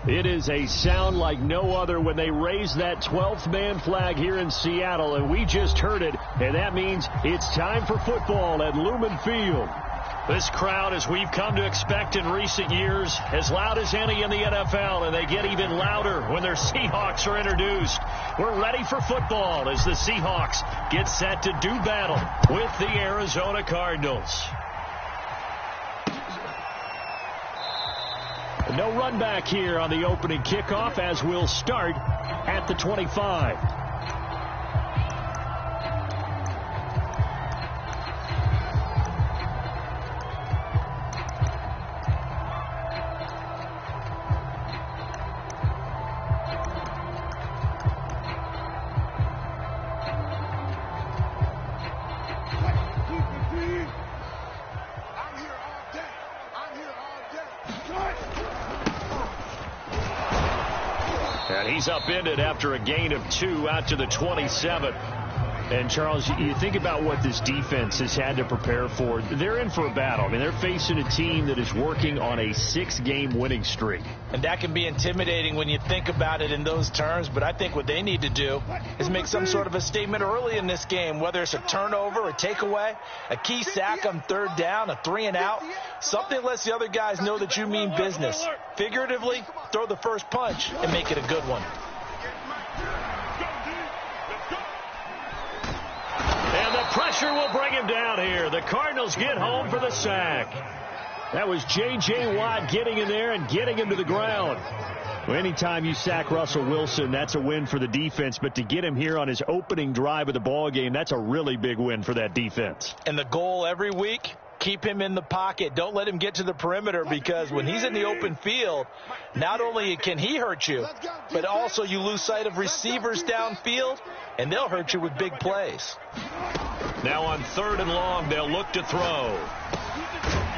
It is a sound like no other when they raise that 12th man flag here in Seattle, and we just heard it, and that means it's time for football at Lumen Field. This crowd, as we've come to expect in recent years, as loud as any in the NFL, and they get even louder when their Seahawks are introduced. We're ready for football as the Seahawks get set to do battle with the Arizona Cardinals. No run back here on the opening kickoff as we'll start at the 25. And he's upended after a gain of 2 out to the 27. And, Charles, you think about what this defense has had to prepare for. They're in for a battle. I mean, they're facing a team that is working on a 6-game winning streak. And that can be intimidating when you think about it in those terms. But I think what they need to do is make some sort of a statement early in this game, whether it's a turnover, a takeaway, a key sack on third down, a 3-and-out. Something lets the other guys know that you mean business. Figuratively, throw the first punch and make it a good one. And the pressure will bring him down here. The Cardinals get home for the sack. That was J.J. Watt getting in there and getting him to the ground. Well, anytime you sack Russell Wilson, that's a win for the defense. But to get him here on his opening drive of the ball game, that's a really big win for that defense. And the goal every week, keep him in the pocket. Don't let him get to the perimeter, because when he's in the open field, not only can he hurt you, but also you lose sight of receivers downfield, and they'll hurt you with big plays. Now on 3rd and long, they'll look to throw.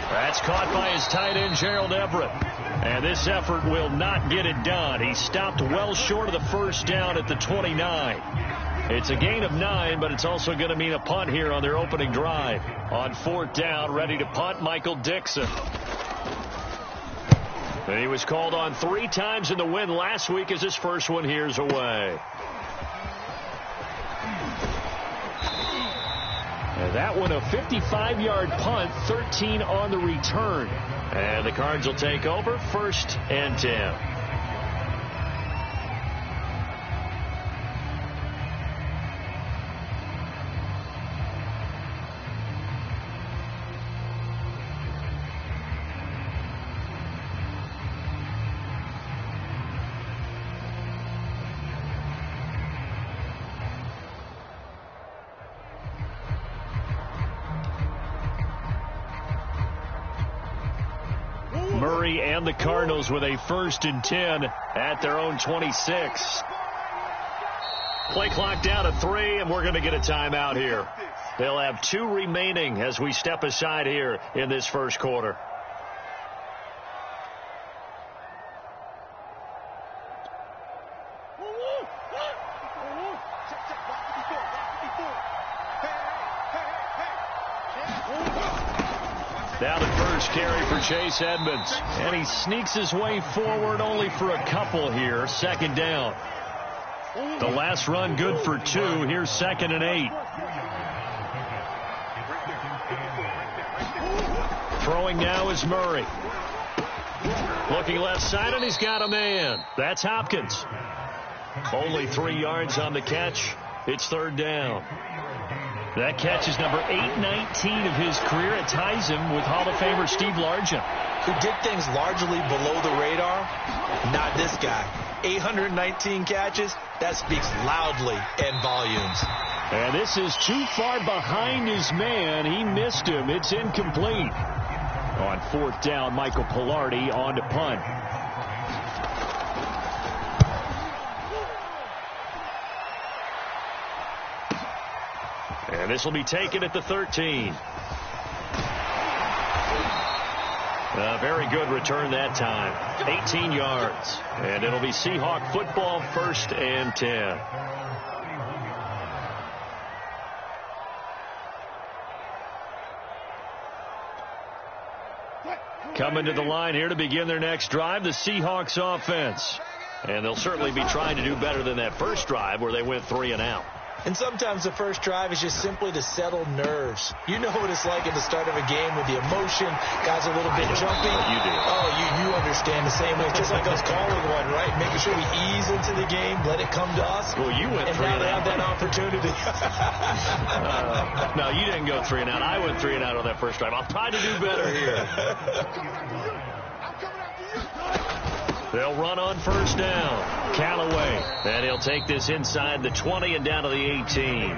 That's caught by his tight end, Gerald Everett. And this effort will not get it done. He stopped well short of the first down at the 29. It's a gain of 9, but it's also going to mean a punt here on their opening drive. On 4th down, ready to punt, Michael Dixon. And he was called on 3 times in the win last week as his first one here's away. And that one a 55-yard punt, 13 on the return. And the Cards will take over, 1st and 10. Murray and the Cardinals with a 1st and 10 at their own 26. Play clock down to 3, and we're going to get a timeout here. They'll have 2 remaining as we step aside here in this first quarter. Now the first carry for Chase Edmonds. And he sneaks his way forward only for a couple here. 2nd down. The last run good for 2. Here's 2nd and 8. Throwing now is Murray. Looking left side, and he's got a man. That's Hopkins. Only 3 yards on the catch. It's 3rd down. That catch is number 819 of his career. It ties him with Hall of Famer Steve Largent, who did things largely below the radar. Not this guy. 819 catches. That speaks loudly in volumes. And this is too far behind his man. He missed him. It's incomplete. On 4th down, Michael Pilardi on to punt. And this will be taken at the 13. A very good return that time. 18 yards. And it'll be Seahawk football, 1st and 10. Coming to the line here to begin their next drive, the Seahawks offense. And they'll certainly be trying to do better than that first drive where they went 3 and out. And sometimes the first drive is just simply to settle nerves. You know what it's like at the start of a game with the emotion. Guys are a little bit jumpy. You do. Oh, you understand the same way. It's just like us calling one, right? Making sure we ease into the game, let it come to us. Well, you went 3 and out. And now they have that opportunity. No, you didn't go 3 and out. I went 3 and out on that first drive. I'll try to do better here. They'll run on first down. Callaway. And he'll take this inside the 20 and down to the 18.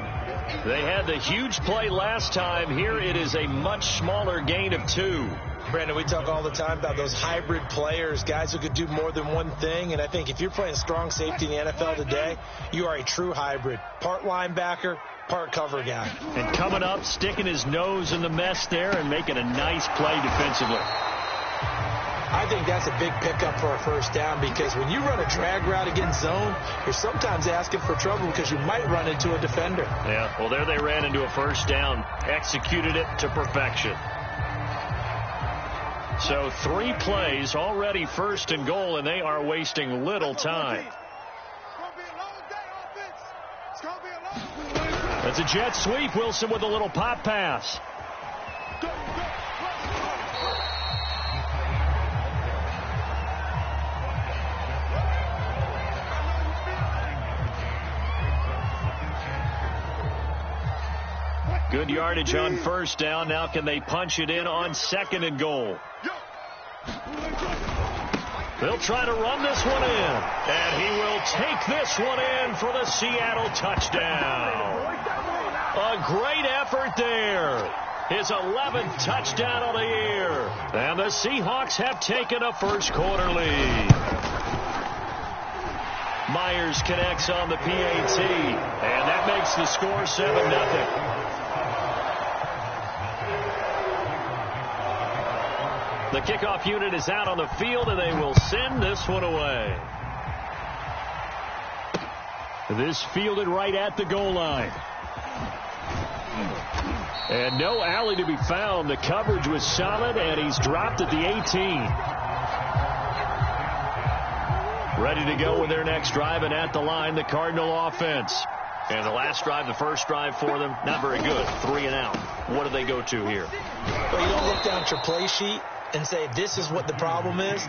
They had the huge play last time. Here it is a much smaller gain of 2. Brandon, we talk all the time about those hybrid players, guys who could do more than one thing. And I think if you're playing strong safety in the NFL today, you are a true hybrid. Part linebacker, part cover guy. And coming up, sticking his nose in the mess there and making a nice play defensively. I think that's a big pickup for a first down because when you run a drag route against zone, you're sometimes asking for trouble because you might run into a defender. Yeah, well, there they ran into a first down, executed it to perfection. So 3 plays, already first and goal, and they are wasting little time. That's a jet sweep. Wilson with a little pop pass. Good yardage on first down. Now can they punch it in on second and goal? They'll try to run this one in. And he will take this one in for the Seattle touchdown. A great effort there. His 11th touchdown of the year. And the Seahawks have taken a first quarter lead. Myers connects on the PAT. And that makes the score 7-0. The kickoff unit is out on the field, and they will send this one away. This fielded right at the goal line. And no alley to be found. The coverage was solid, and he's dropped at the 18. Ready to go with their next drive, and at the line, the Cardinal offense. And the last drive, the first drive for them, not very good. 3 and out. What do they go to here? Well, you don't look down at your play sheet and say, this is what the problem is.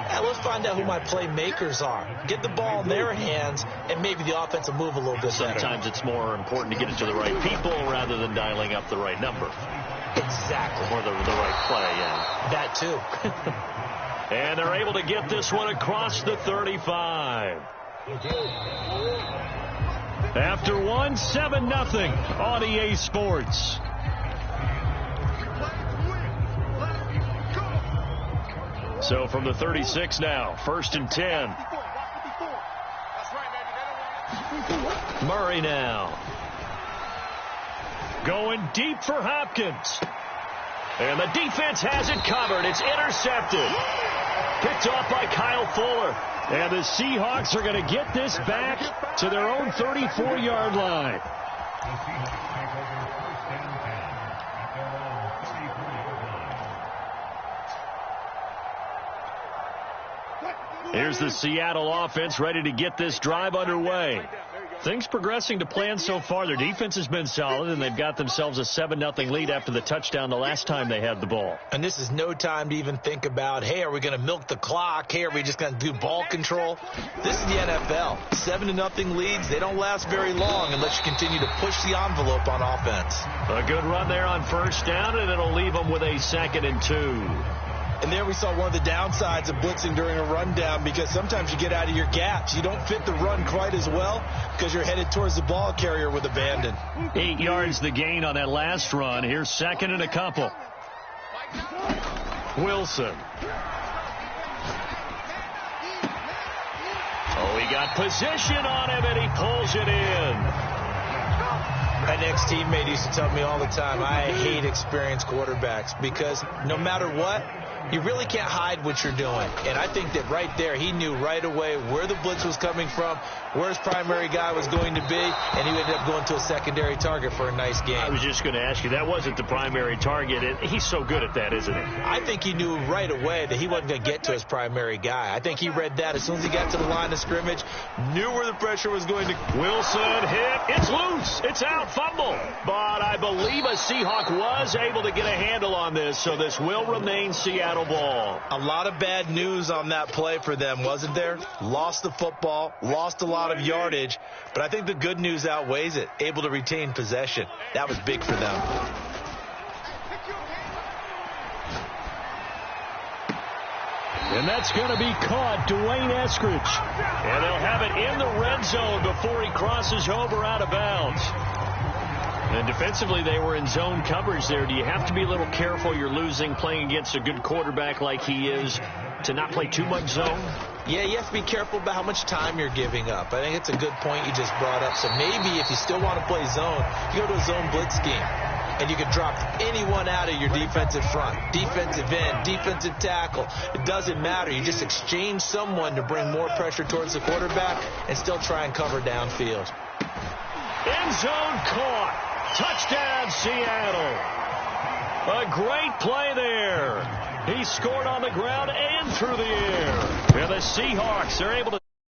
Let's find out who my playmakers are. Get the ball in their hands, and maybe the offense will move a little bit better. Sometimes it's more important to get it to the right people rather than dialing up the right number. Exactly. Or the right play, yeah. That, too. And they're able to get this one across the 35. After 1, 7-0 on EA Sports. So from the 36 now, 1st and 10. Murray now. Going deep for Hopkins. And the defense has it covered. It's intercepted. Picked off by Kyle Fuller. And the Seahawks are going to get this back to their own 34-yard line. Here's the Seattle offense ready to get this drive underway. Things progressing to plan so far. Their defense has been solid, and they've got themselves a 7-0 lead after the touchdown the last time they had the ball. And this is no time to even think about, hey, are we going to milk the clock? Hey, are we just going to do ball control? This is the NFL. 7-0 leads, they don't last very long unless you continue to push the envelope on offense. A good run there on first down, and it'll leave them with a 2nd and 2. And there we saw one of the downsides of blitzing during a rundown, because sometimes you get out of your gaps. You don't fit the run quite as well because you're headed towards the ball carrier with abandon. 8 yards the gain on that last run. Here's 2nd and a couple. Wilson. Oh, he got position on him, and he pulls it in. An ex-teammate used to tell me all the time, I hate experienced quarterbacks because no matter what, You really can't hide what you're doing. And I think that right there, he knew right away where the blitz was coming from, where his primary guy was going to be, and he ended up going to a secondary target for a nice game. I was just going to ask you, that wasn't the primary target, and he's so good at that, isn't he? I think he knew right away that he wasn't going to get to his primary guy. I think he read that as soon as he got to the line of scrimmage, knew where the pressure was going to. Wilson hit. It's loose. It's out. Fumble. But I believe a Seahawk was able to get a handle on this, so this will remain Seattle ball. A lot of bad news on that play for them, wasn't there? Lost the football, lost a lot of yardage, but I think the good news outweighs it. Able to retain possession. That was big for them. And that's going to be caught, Dwayne Eskridge. And they'll have it in the red zone before he crosses over out of bounds. And defensively, they were in zone coverage there. Do you have to be a little careful? You're losing, playing against a good quarterback like he is, to not play too much zone? Yeah, you have to be careful about how much time you're giving up. I think it's a good point you just brought up. So maybe if you still want to play zone, you go to a zone blitz scheme. And you can drop anyone out of your defensive front, defensive end, defensive tackle. It doesn't matter. You just exchange someone to bring more pressure towards the quarterback and still try and cover downfield. End zone caught. Touchdown, Seattle. A great play there. He scored on the ground and through the air. And the Seahawks are able to